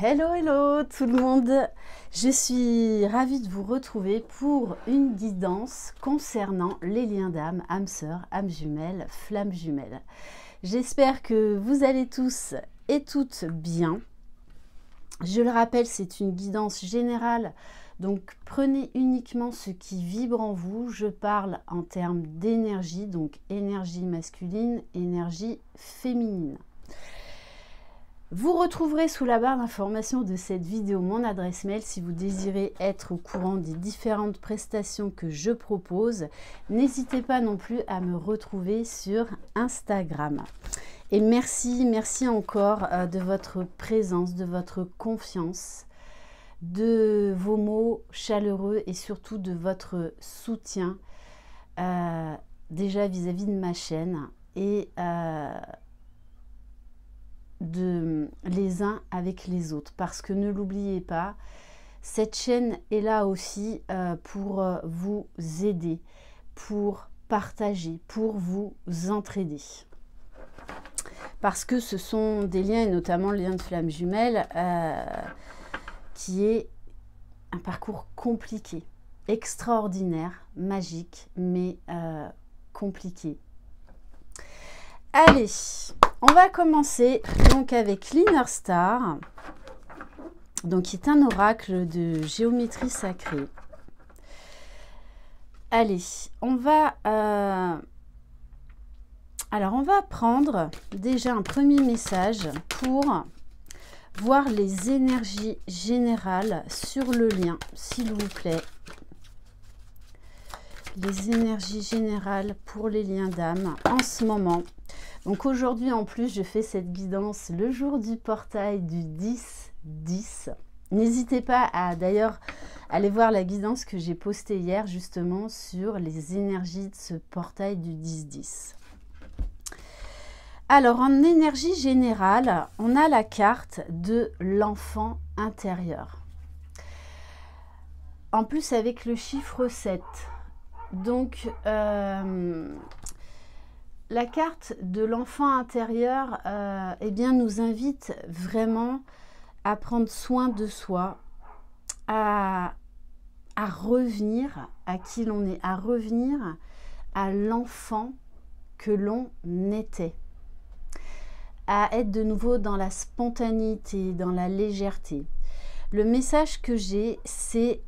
Hello, hello tout le monde. Je suis ravie de vous retrouver pour une guidance concernant les liens d'âme, âme sœur, âme jumelle, flamme jumelle. J'espère que vous allez tous et toutes bien. Je le rappelle, c'est une guidance générale, donc prenez uniquement ce qui vibre en vous. Je parle en termes d'énergie, donc énergie masculine, énergie féminine. Vous retrouverez sous la barre d'information de cette vidéo mon adresse mail si vous désirez être au courant des différentes prestations que je propose. N'hésitez pas non plus à me retrouver sur Instagram. Et merci encore de votre présence, de votre confiance, de vos mots chaleureux et surtout de votre soutien déjà vis-à-vis de ma chaîne et de les uns avec les autres, parce que ne l'oubliez pas, cette chaîne est là aussi pour vous aider, pour partager, pour vous entraider, parce que ce sont des liens, et notamment le lien de flamme jumelle, qui est un parcours compliqué, extraordinaire, magique, mais compliqué. Allez, on va commencer donc avec l'Inner Star, donc qui est un oracle de géométrie sacrée. Allez, on va prendre déjà un premier message pour voir les énergies générales sur le lien, s'il vous plaît. Les énergies générales pour les liens d'âme en ce moment. Donc aujourd'hui, en plus, je fais cette guidance le jour du portail du 10-10. N'hésitez pas à d'ailleurs aller voir la guidance que j'ai postée hier justement sur les énergies de ce portail du 10-10. Alors en énergie générale, on a la carte de l'enfant intérieur. En plus avec le chiffre 7. Donc la carte de l'enfant intérieur eh bien, nous invite vraiment à prendre soin de soi, à revenir à qui l'on est, à revenir à l'enfant que l'on était, à être de nouveau dans la spontanéité, dans la légèreté. Le message que j'ai, c'est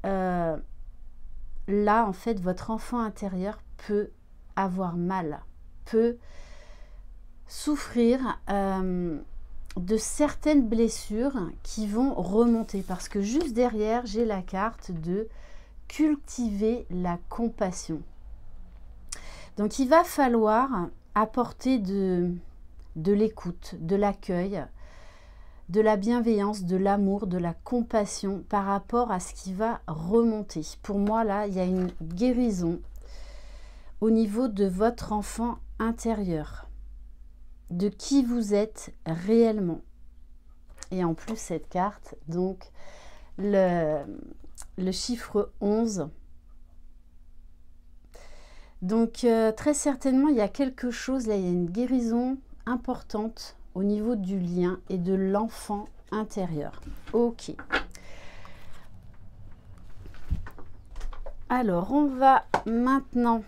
là, en fait, votre enfant intérieur peut avoir mal, peut souffrir de certaines blessures qui vont remonter, parce que juste derrière j'ai la carte de cultiver la compassion. Donc il va falloir apporter de l'écoute, de l'accueil, de la bienveillance, de l'amour, de la compassion par rapport à ce qui va remonter. Pour moi là, il y a une guérison au niveau de votre enfant intérieur, de qui vous êtes réellement. Et en plus cette carte, donc le chiffre 11. Donc très certainement il y a quelque chose, là il y a une guérison importante au niveau du lien et de l'enfant intérieur. Ok. Alors on va maintenant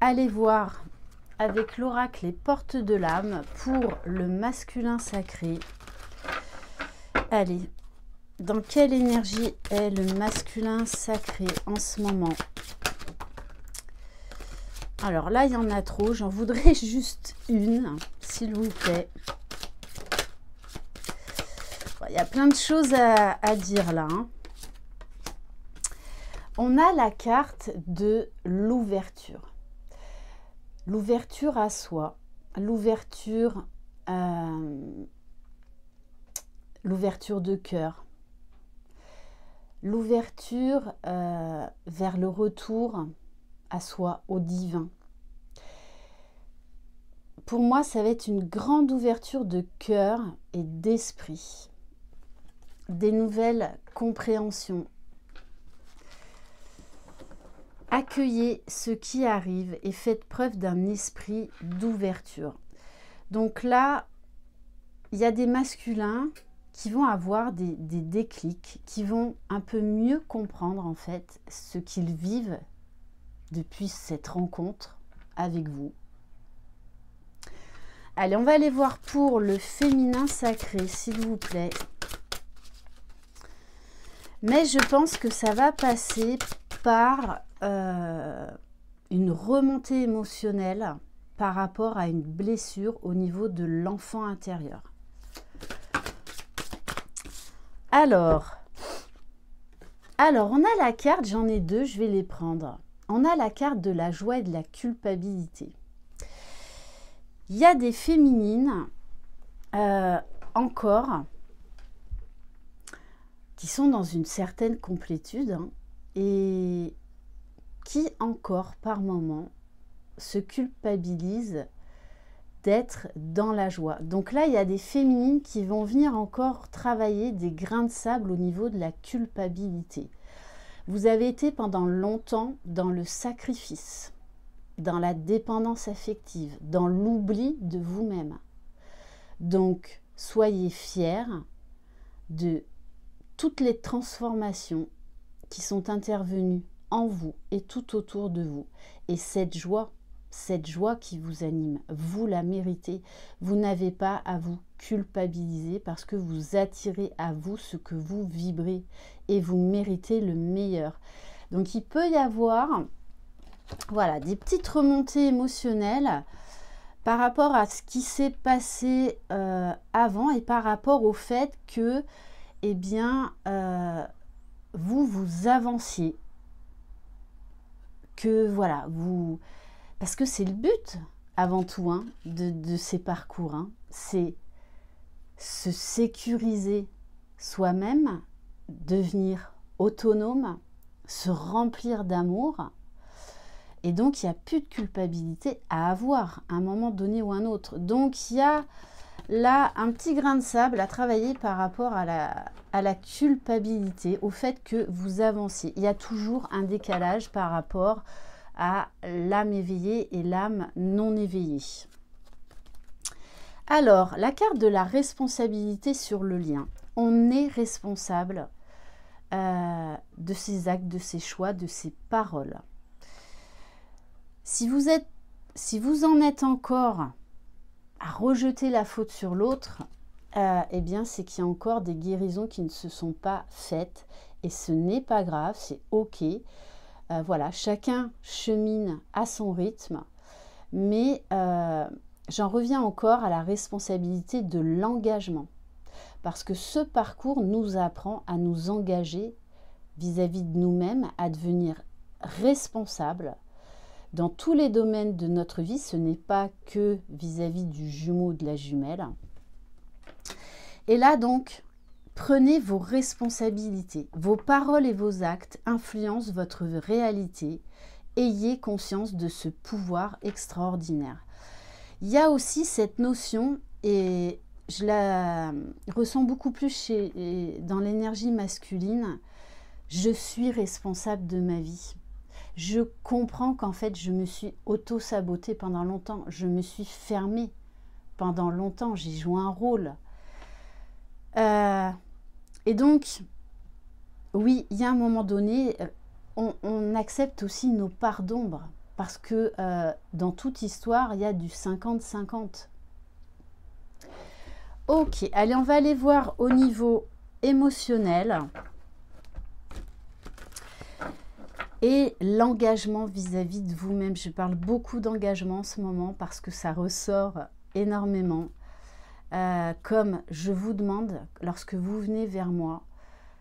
aller voir avec l'oracle les portes de l'âme pour le masculin sacré. Allez, dans quelle énergie est le masculin sacré en ce moment? Alors là, il y en a trop. J'en voudrais juste une, s'il vous plaît. Bon, il y a plein de choses à dire là. Hein. On a la carte de l'ouverture. L'ouverture à soi, l'ouverture de cœur, l'ouverture vers le retour à soi, au divin. Pour moi, ça va être une grande ouverture de cœur et d'esprit, des nouvelles compréhensions. Accueillez ce qui arrive et faites preuve d'un esprit d'ouverture. Donc là, il y a des masculins qui vont avoir des déclics, qui vont un peu mieux comprendre en fait ce qu'ils vivent depuis cette rencontre avec vous. Allez, on va aller voir pour le féminin sacré, s'il vous plaît. Mais je pense que ça va passer par une remontée émotionnelle par rapport à une blessure au niveau de l'enfant intérieur. Alors, on a la carte, j'en ai deux, je vais les prendre. On a la carte de la joie et de la culpabilité. Il y a des féminines encore qui sont dans une certaine complétude hein, et qui encore par moment se culpabilisent d'être dans la joie. Donc là, il y a des féminines qui vont venir encore travailler des grains de sable au niveau de la culpabilité. Vous avez été pendant longtemps dans le sacrifice, dans la dépendance affective, dans l'oubli de vous-même. Donc, soyez fiers de toutes les transformations qui sont intervenues en vous et tout autour de vous. Et cette joie qui vous anime, vous la méritez. Vous n'avez pas à vous culpabiliser parce que vous attirez à vous ce que vous vibrez et vous méritez le meilleur. Donc il peut y avoir voilà, des petites remontées émotionnelles par rapport à ce qui s'est passé avant et par rapport au fait que eh bien, vous avanciez. Que voilà, parce que c'est le but avant tout hein, de ces parcours. Hein. C'est se sécuriser soi-même, devenir autonome, se remplir d'amour. Et donc, il n'y a plus de culpabilité à avoir à un moment donné ou un autre. Donc, il y a là un petit grain de sable à travailler par rapport à la culpabilité, au fait que vous avanciez. Il y a toujours un décalage par rapport à l'âme éveillée et l'âme non éveillée. Alors, la carte de la responsabilité sur le lien. On est responsable de ses actes, de ses choix, de ses paroles. Si vous en êtes encore à rejeter la faute sur l'autre, eh bien, c'est qu'il y a encore des guérisons qui ne se sont pas faites. Et ce n'est pas grave, c'est OK. Voilà, chacun chemine à son rythme. Mais j'en reviens encore à la responsabilité de l'engagement. Parce que ce parcours nous apprend à nous engager vis-à-vis de nous-mêmes, à devenir responsables dans tous les domaines de notre vie. Ce n'est pas que vis-à-vis du jumeau ou de la jumelle. Et là donc, prenez vos responsabilités. Vos paroles et vos actes influencent votre réalité. Ayez conscience de ce pouvoir extraordinaire. Il y a aussi cette notion, et je la ressens beaucoup plus dans l'énergie masculine, je suis responsable de ma vie. Je comprends qu'en fait, je me suis auto-sabotée pendant longtemps. Je me suis fermée pendant longtemps. J'ai joué un rôle. Et donc, oui, il y a un moment donné, on accepte aussi nos parts d'ombre. Parce que dans toute histoire, il y a du 50-50. Ok, allez, on va aller voir au niveau émotionnel. Et l'engagement vis-à-vis de vous-même. Je parle beaucoup d'engagement en ce moment parce que ça ressort énormément. Comme je vous demande, lorsque vous venez vers moi,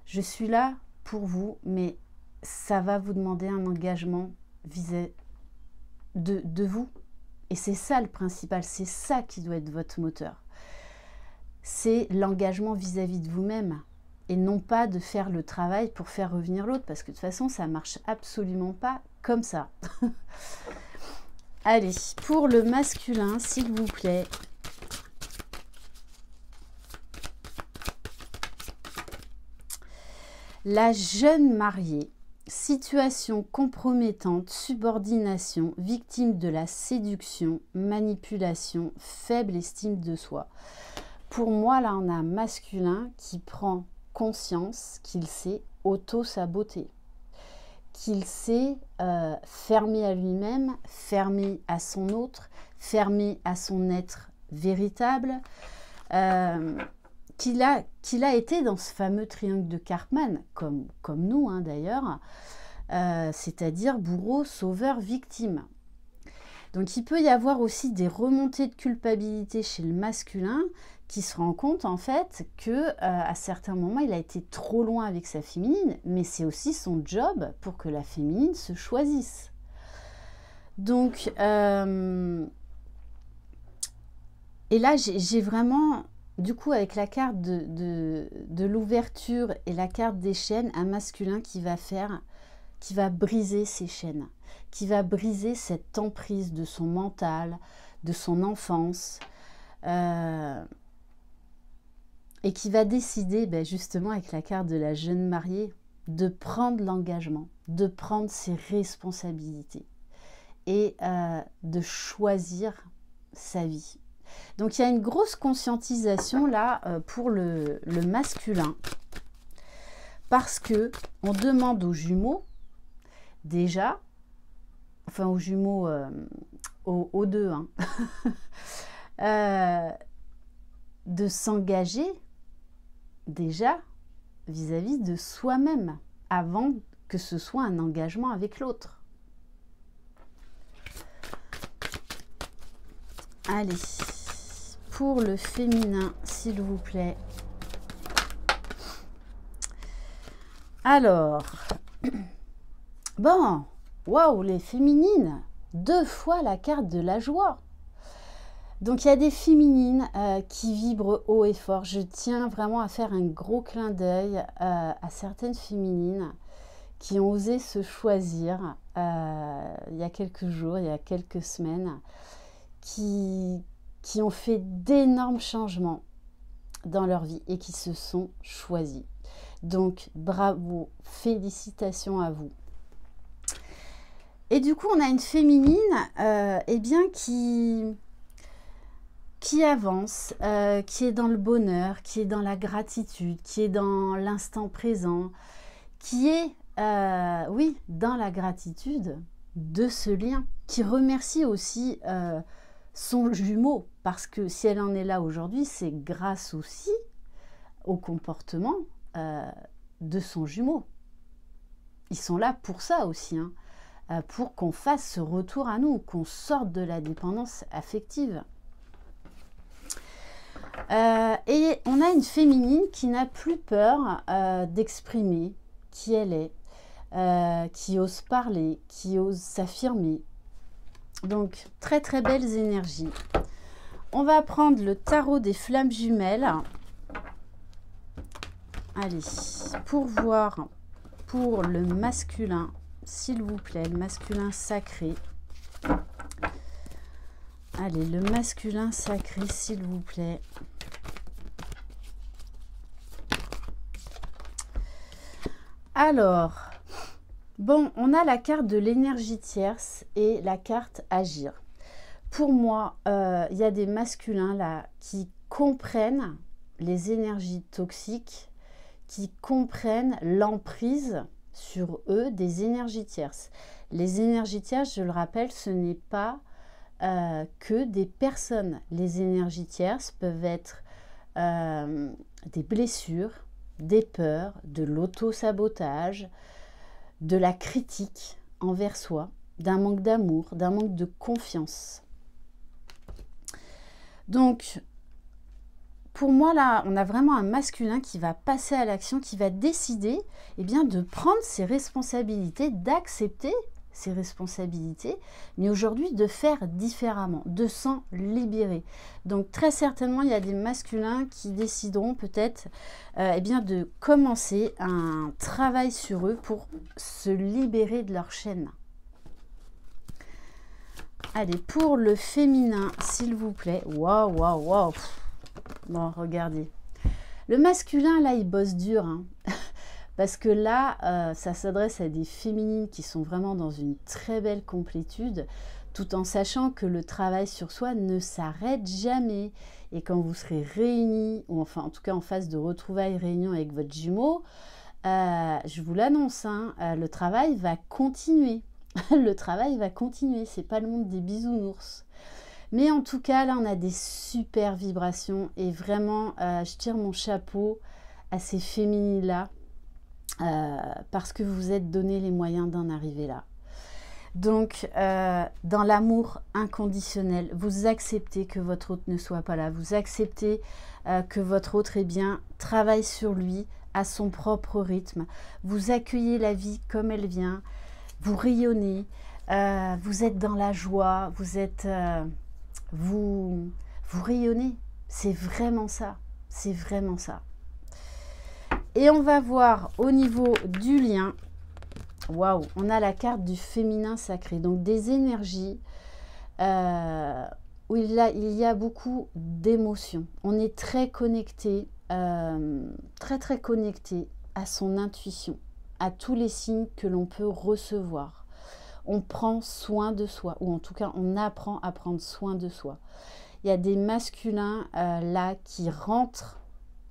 je suis là pour vous, mais ça va vous demander un engagement vis-à-vis de vous. Et c'est ça le principal, c'est ça qui doit être votre moteur. C'est l'engagement vis-à-vis de vous-même. Et non pas de faire le travail pour faire revenir l'autre, parce que de toute façon, ça ne marche absolument pas comme ça. Allez, pour le masculin, s'il vous plaît. La jeune mariée, situation compromettante, subordination, victime de la séduction, manipulation, faible estime de soi. pour moi, là, on a un masculin qui prend conscience qu'il s'est auto-saboté, qu'il s'est fermé à lui-même, fermé à son autre, fermé à son être véritable, qu'il a été dans ce fameux triangle de Karpman, comme nous hein, d'ailleurs, c'est-à-dire bourreau, sauveur, victime. Donc il peut y avoir aussi des remontées de culpabilité chez le masculin qui se rend compte en fait que à certains moments il a été trop loin avec sa féminine, mais c'est aussi son job pour que la féminine se choisisse. Donc et là j'ai vraiment, du coup avec la carte de l'ouverture et la carte des chaînes, un masculin qui va briser ses chaînes, qui va briser cette emprise de son mental, de son enfance, et qui va décider, justement avec la carte de la jeune mariée, de prendre l'engagement, de prendre ses responsabilités et de choisir sa vie. Donc il y a une grosse conscientisation là pour le masculin, parce que on demande aux jumeaux, déjà, enfin aux jumeaux, aux deux, hein, de s'engager déjà vis-à-vis de soi-même, avant que ce soit un engagement avec l'autre. Allez, pour le féminin, s'il vous plaît. Alors, bon, waouh, les féminines, 2 fois la carte de la joie. Donc il y a des féminines qui vibrent haut et fort. Je tiens vraiment à faire un gros clin d'œil à certaines féminines qui ont osé se choisir il y a quelques jours, il y a quelques semaines, qui ont fait d'énormes changements dans leur vie et qui se sont choisies. Donc bravo, félicitations à vous. Et du coup on a une féminine eh bien qui avance, qui est dans le bonheur, qui est dans la gratitude, qui est dans l'instant présent, qui est, oui, dans la gratitude de ce lien, qui remercie aussi son jumeau, parce que si elle en est là aujourd'hui, c'est grâce aussi au comportement de son jumeau. Ils sont là pour ça aussi, hein, pour qu'on fasse ce retour à nous, qu'on sorte de la dépendance affective. Et on a une féminine qui n'a plus peur d'exprimer qui elle est, qui ose parler, qui ose s'affirmer. Donc très très belles énergies. On va prendre le tarot des flammes jumelles. Allez, pour voir pour le masculin, s'il vous plaît, le masculin sacré. Allez, le masculin sacré, s'il vous plaît. Alors, bon, on a la carte de l'énergie tierce et la carte agir. Pour moi, il y a des masculins là qui comprennent les énergies toxiques, qui comprennent l'emprise sur eux des énergies tierces. Les énergies tierces, je le rappelle, ce n'est pas que des personnes. Les énergies tierces peuvent être des blessures, des peurs, de l'auto-sabotage, de la critique envers soi, d'un manque d'amour, d'un manque de confiance. Donc, pour moi, là, on a vraiment un masculin qui va passer à l'action, qui va décider eh bien, de prendre ses responsabilités, d'accepter ses responsabilités, mais aujourd'hui de faire différemment, de s'en libérer. Donc très certainement, il y a des masculins qui décideront peut-être eh bien, de commencer un travail sur eux pour se libérer de leur chaîne. Allez, pour le féminin, s'il vous plaît. Waouh, waouh, waouh. Bon, regardez. Le masculin, là, il bosse dur, hein. Parce que là, ça s'adresse à des féminines qui sont vraiment dans une très belle complétude, tout en sachant que le travail sur soi ne s'arrête jamais. Et quand vous serez réunis, ou enfin en tout cas en phase de retrouvailles, réunion avec votre jumeau, je vous l'annonce, hein, le travail va continuer. Le travail va continuer, c'est pas le monde des bisounours. Mais en tout cas, là, on a des super vibrations et vraiment, je tire mon chapeau à ces féminines-là parce que vous vous êtes donné les moyens d'en arriver là. Donc, dans l'amour inconditionnel, vous acceptez que votre autre ne soit pas là. Vous acceptez que votre autre, eh bien, travaille sur lui à son propre rythme. Vous accueillez la vie comme elle vient. Vous rayonnez. Vous êtes dans la joie. Vous êtes... vous rayonnez. C'est vraiment ça. C'est vraiment ça. Et on va voir au niveau du lien... Waouh, on a la carte du féminin sacré, donc des énergies où il y a beaucoup d'émotions. On est très connecté, très connecté à son intuition, à tous les signes que l'on peut recevoir. On prend soin de soi, ou en tout cas on apprend à prendre soin de soi. Il y a des masculins là qui rentrent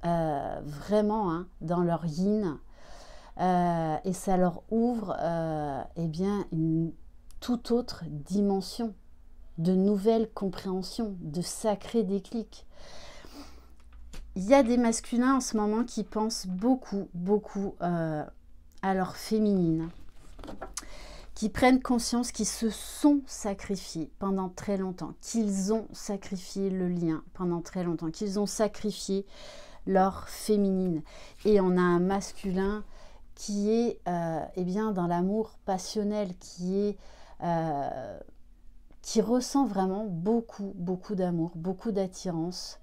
vraiment hein, dans leur yin. Et ça leur ouvre eh bien, une toute autre dimension, de nouvelles compréhensions, de sacrés déclics. Il y a des masculins en ce moment qui pensent beaucoup à leur féminine, qui prennent conscience qu'ils se sont sacrifiés pendant très longtemps, qu'ils ont sacrifié le lien pendant très longtemps, qu'ils ont sacrifié leur féminine. Et on a un masculin qui est eh bien, dans l'amour passionnel, qui ressent vraiment beaucoup d'amour, beaucoup d'attirance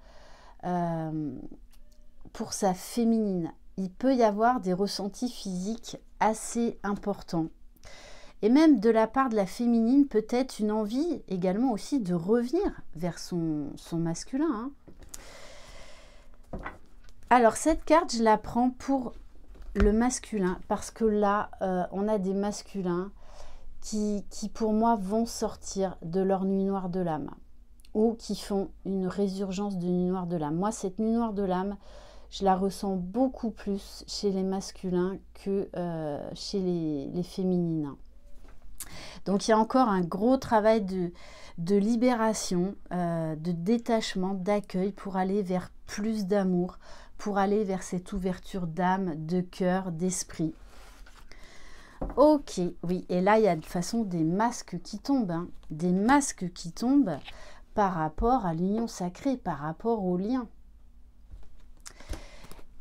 pour sa féminine. Il peut y avoir des ressentis physiques assez importants. Et même de la part de la féminine, peut-être une envie également aussi de revenir vers son masculin. Hein. Alors cette carte, je la prends pour le masculin, parce que là, on a des masculins qui pour moi vont sortir de leur nuit noire de l'âme ou qui font une résurgence de nuit noire de l'âme. Moi, cette nuit noire de l'âme, je la ressens beaucoup plus chez les masculins que chez les féminines. Donc, il y a encore un gros travail de libération, de détachement, d'accueil pour aller vers plus d'amour, pour aller vers cette ouverture d'âme, de cœur, d'esprit. Ok, oui, et là, il y a de toute façon des masques qui tombent, hein, des masques qui tombent par rapport à l'union sacrée, par rapport au lien.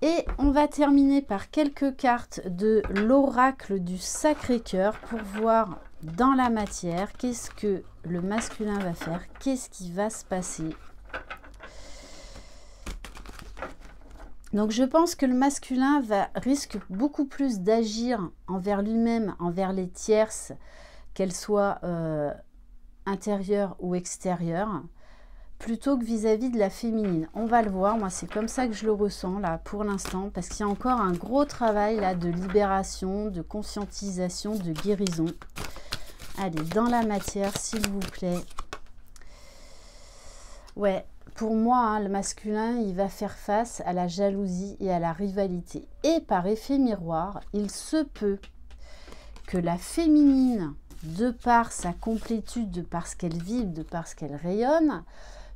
Et on va terminer par quelques cartes de l'oracle du Sacré-Cœur pour voir dans la matière qu'est-ce que le masculin va faire, qu'est-ce qui va se passer. Donc je pense que le masculin risque beaucoup plus d'agir envers lui-même, envers les tierces, qu'elles soient intérieures ou extérieures, plutôt que vis-à-vis de la féminine. On va le voir, moi c'est comme ça que je le ressens là pour l'instant, parce qu'il y a encore un gros travail là de libération, de conscientisation, de guérison. Allez, dans la matière s'il vous plaît. Ouais. Pour moi, hein, le masculin, il va faire face à la jalousie et à la rivalité. Et par effet miroir, il se peut que la féminine, de par sa complétude, de par ce qu'elle vibre, de par ce qu'elle rayonne,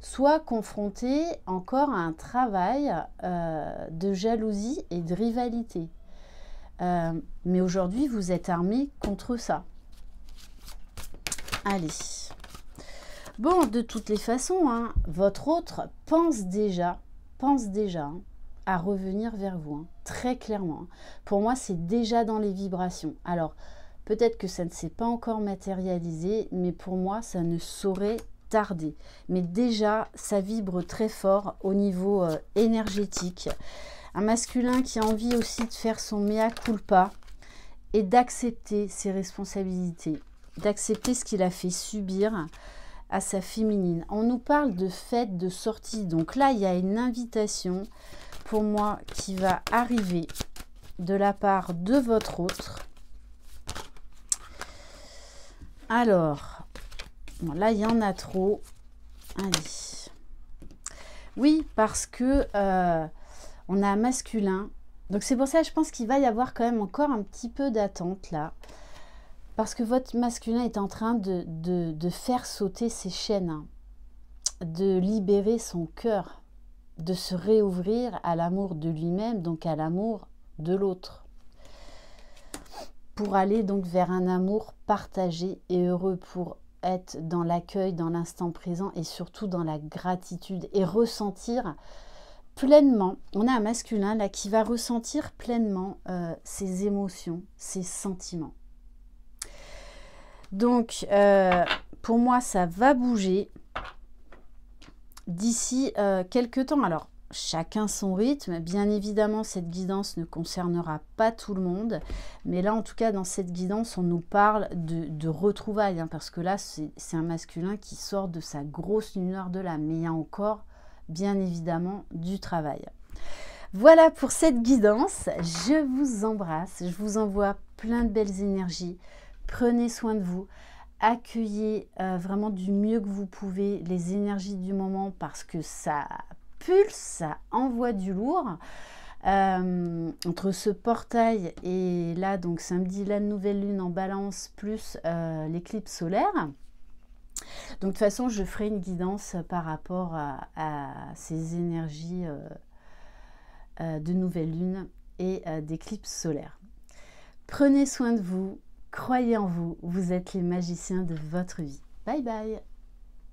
soit confrontée encore à un travail de jalousie et de rivalité. Mais aujourd'hui, vous êtes armés contre ça. Allez. Bon, de toutes les façons, hein, votre autre pense déjà hein, à revenir vers vous, hein, très clairement. Pour moi, c'est déjà dans les vibrations. Alors, peut-être que ça ne s'est pas encore matérialisé, mais pour moi, ça ne saurait tarder. Mais déjà, ça vibre très fort au niveau énergétique. Un masculin qui a envie aussi de faire son mea culpa et d'accepter ses responsabilités, d'accepter ce qu'il a fait subir à sa féminine. On nous parle de fête, de sortie. Donc là, il y a une invitation pour moi qui va arriver de la part de votre autre. Alors, Bon, là, il y en a trop. Allez. Oui, parce que on a un masculin. Donc c'est pour ça, je pense qu'il va y avoir quand même encore un petit peu d'attente là. Parce que votre masculin est en train de faire sauter ses chaînes, hein, de libérer son cœur, de se réouvrir à l'amour de lui-même, donc à l'amour de l'autre. Pour aller donc vers un amour partagé et heureux, pour être dans l'accueil, dans l'instant présent et surtout dans la gratitude et ressentir pleinement. On a un masculin là qui va ressentir pleinement ses émotions, ses sentiments. Donc, pour moi, ça va bouger d'ici quelques temps. Alors, chacun son rythme. Bien évidemment, cette guidance ne concernera pas tout le monde. Mais là, en tout cas, dans cette guidance, on nous parle de retrouvailles. Hein, parce que là, c'est un masculin qui sort de sa grosse lumière de l'âme. Mais il y a encore, bien évidemment, du travail. Voilà pour cette guidance. Je vous embrasse. Je vous envoie plein de belles énergies. Prenez soin de vous, accueillez vraiment du mieux que vous pouvez les énergies du moment parce que ça pulse, ça envoie du lourd. Entre ce portail et là, donc samedi, la nouvelle lune en balance plus l'éclipse solaire. Donc de toute façon, je ferai une guidance par rapport à ces énergies de nouvelle lune et d'éclipse solaire. Prenez soin de vous. Croyez en vous, vous êtes les magiciens de votre vie. Bye bye.